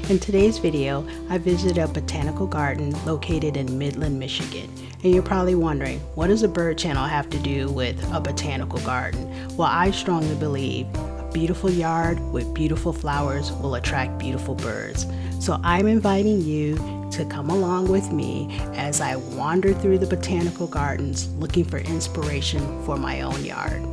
In today's video, I visited a botanical garden located in Midland, Michigan. And you're probably wondering, what does a bird channel have to do with a botanical garden? Well, I strongly believe a beautiful yard with beautiful flowers will attract beautiful birds. So I'm inviting you to come along with me as I wander through the botanical gardens looking for inspiration for my own yard.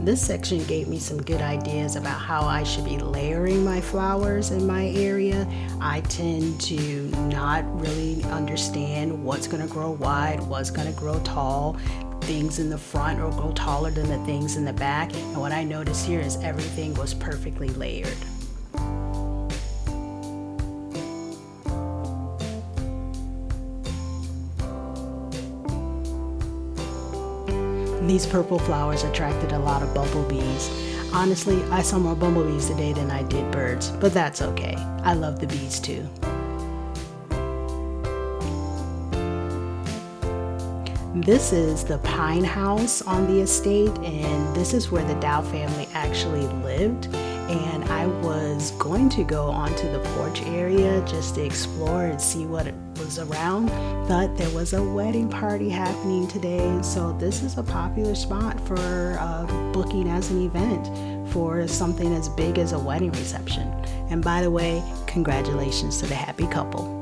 This section gave me some good ideas about how I should be layering my flowers in my area. I tend to not really understand what's going to grow wide, what's going to grow tall. Things in the front will grow taller than the things in the back. And what I noticed here is everything was perfectly layered. These purple flowers attracted a lot of bumblebees. Honestly, I saw more bumblebees today than I did birds, but that's okay. I love the bees too. This is the pine house on the estate, and this is where the Dow family actually lived. And I was going to go onto the porch area just to explore and see what it was around, but there was a wedding party happening today, so this is a popular spot for booking as an event for something as big as a wedding reception. And by the way, congratulations to the happy couple.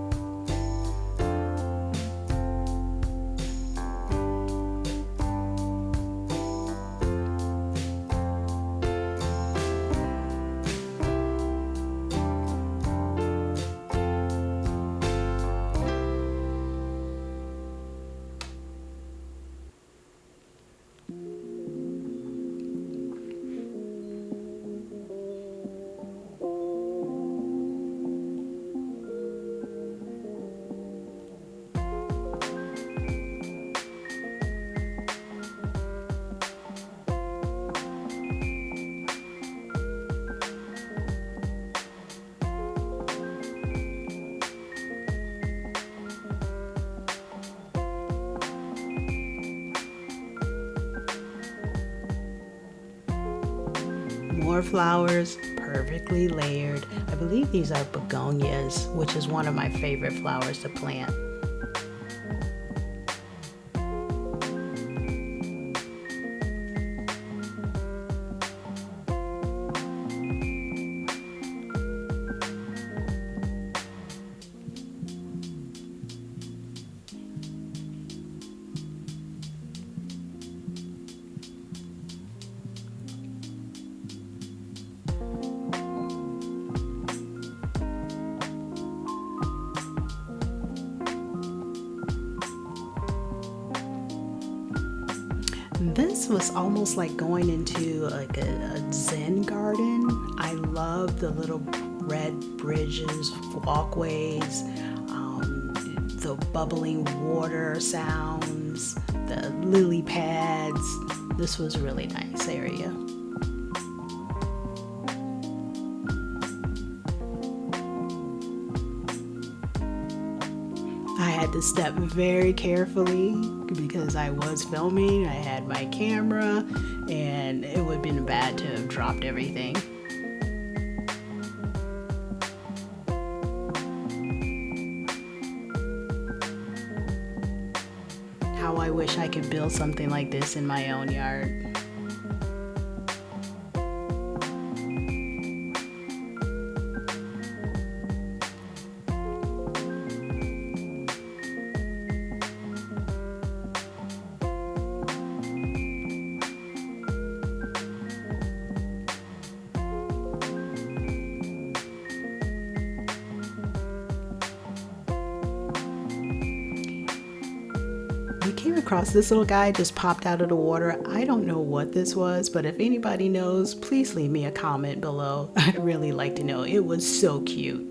More flowers, perfectly layered. I believe these are begonias, which is one of my favorite flowers to plant. This was almost like going into like a Zen garden. I love the little red bridges, walkways, the bubbling water sounds, the lily pads. This was a really nice area. I had to step very carefully because I was filming. I had my camera, and it would have been bad to have dropped everything. How I wish I could build something like this in my own yard. We came across this little guy just popped out of the water. I don't know what this was, but if anybody knows, please leave me a comment below. I'd really like to know. It was so cute.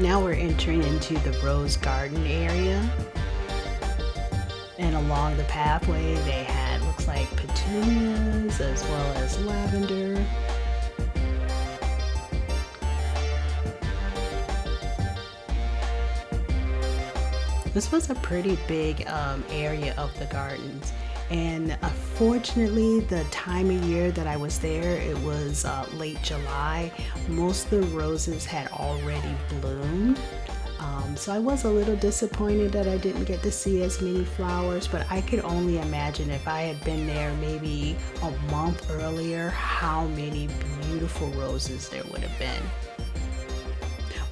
Now we're entering into the rose garden area. And along the pathway they had, looks like petunias as well as lavender. This was a pretty big area of the gardens, and unfortunately the time of year that I was there, it was late July. Most of the roses had already bloomed, so I was a little disappointed that I didn't get to see as many flowers, but I could only imagine if I had been there maybe a month earlier how many beautiful roses there would have been.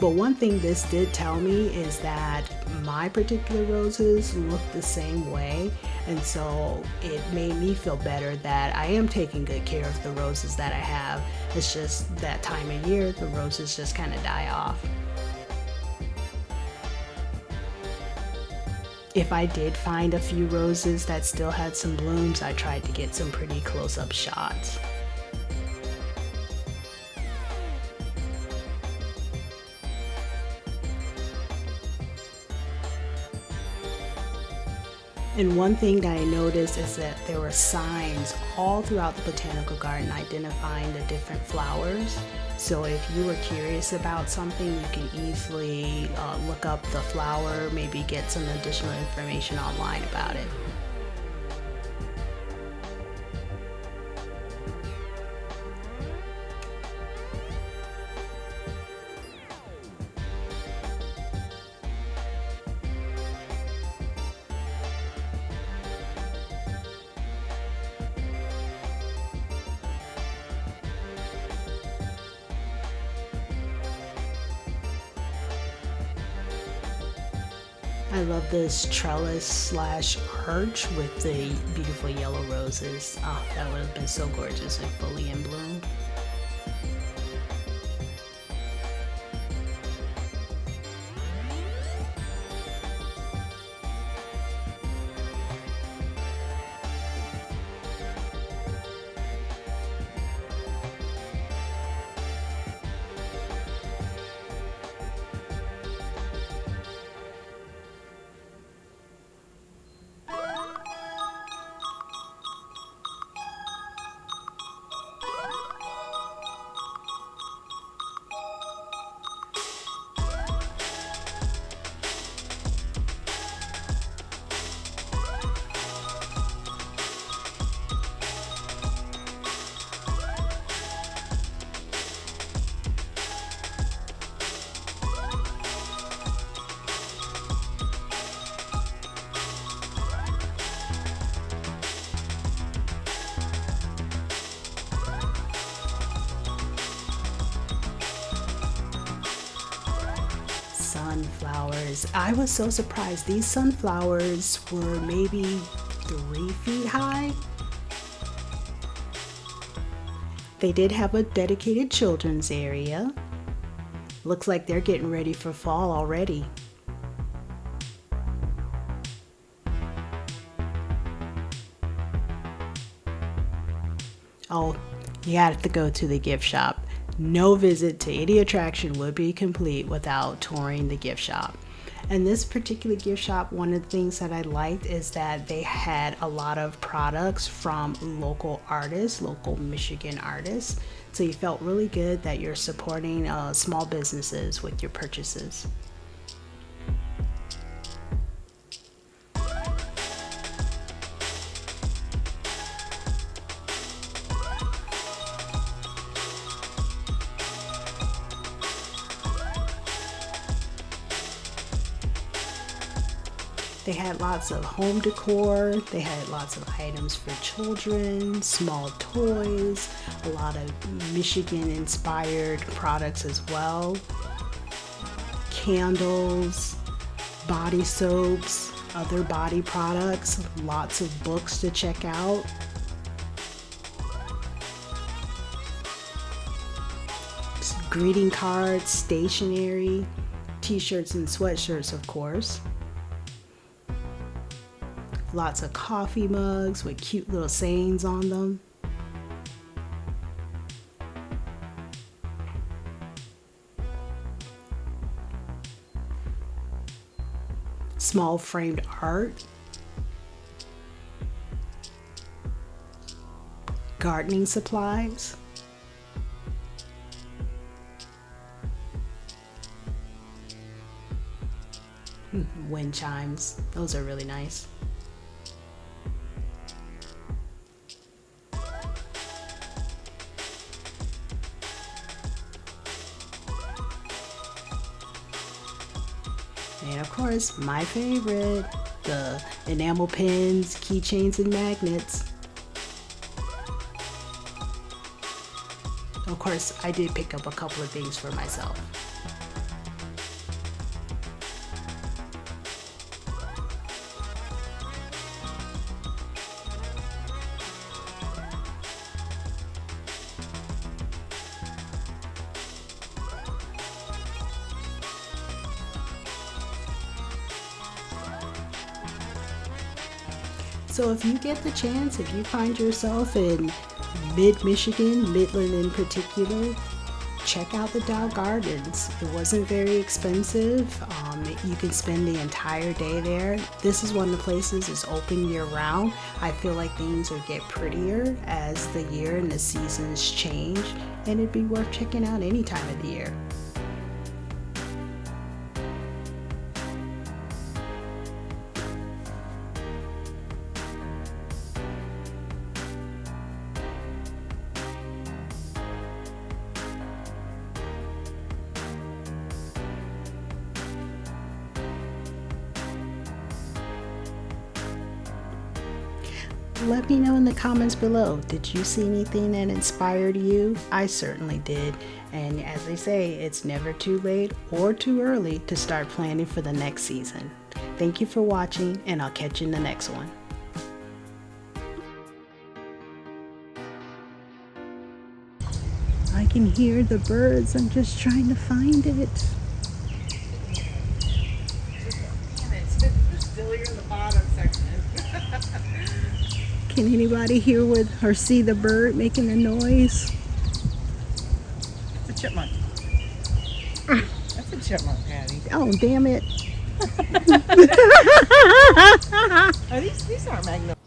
But one thing this did tell me is that my particular roses look the same way, and so it made me feel better that I am taking good care of the roses that I have. It's just that time of year the roses just kind of die off. If I did find a few roses that still had some blooms, I tried to get some pretty close-up shots. And one thing that I noticed is that there were signs all throughout the botanical garden identifying the different flowers. So if you were curious about something, you can easily look up the flower, maybe get some additional information online about it. I love this trellis slash arch with the beautiful yellow roses. Oh, that would have been so gorgeous and fully in bloom. Sunflowers. I was so surprised. These sunflowers were maybe 3 feet high. They did have a dedicated children's area. Looks like they're getting ready for fall already. Oh, you have to go to the gift shop. No visit to any attraction would be complete without touring the gift shop. And this particular gift shop, one of the things that I liked is that they had a lot of products from local artists, local Michigan artists. So you felt really good that you're supporting small businesses with your purchases. They had lots of home decor, they had lots of items for children, small toys, a lot of Michigan inspired products as well, candles, body soaps, other body products, lots of books to check out. Greeting cards, stationery, t-shirts and sweatshirts, of course. Lots of coffee mugs with cute little sayings on them. small framed art, gardening supplies, wind chimes. Those are really nice. And of course, my favorite, the enamel pins, keychains, and magnets. Of course, I did pick up a couple of things for myself. So if you get the chance, if you find yourself in mid-Michigan, Midland in particular, check out the Dow Gardens. It wasn't very expensive. You can spend the entire day there. This is one of the places that's open year-round. I feel like things will get prettier as the year and the seasons change, and it'd be worth checking out any time of the year. Let me know in the comments below. Did you see anything that inspired you? I certainly did. And as they say, it's never too late or too early to start planning for the next season. Thank you for watching, and I'll catch you in the next one. I can hear the birds. I'm just trying to find it. Damn it, still you're in the bottom section. Can anybody hear or see the bird making a noise? It's a chipmunk. That's a chipmunk, Patty. Oh, damn it. Oh, these aren't magnolias.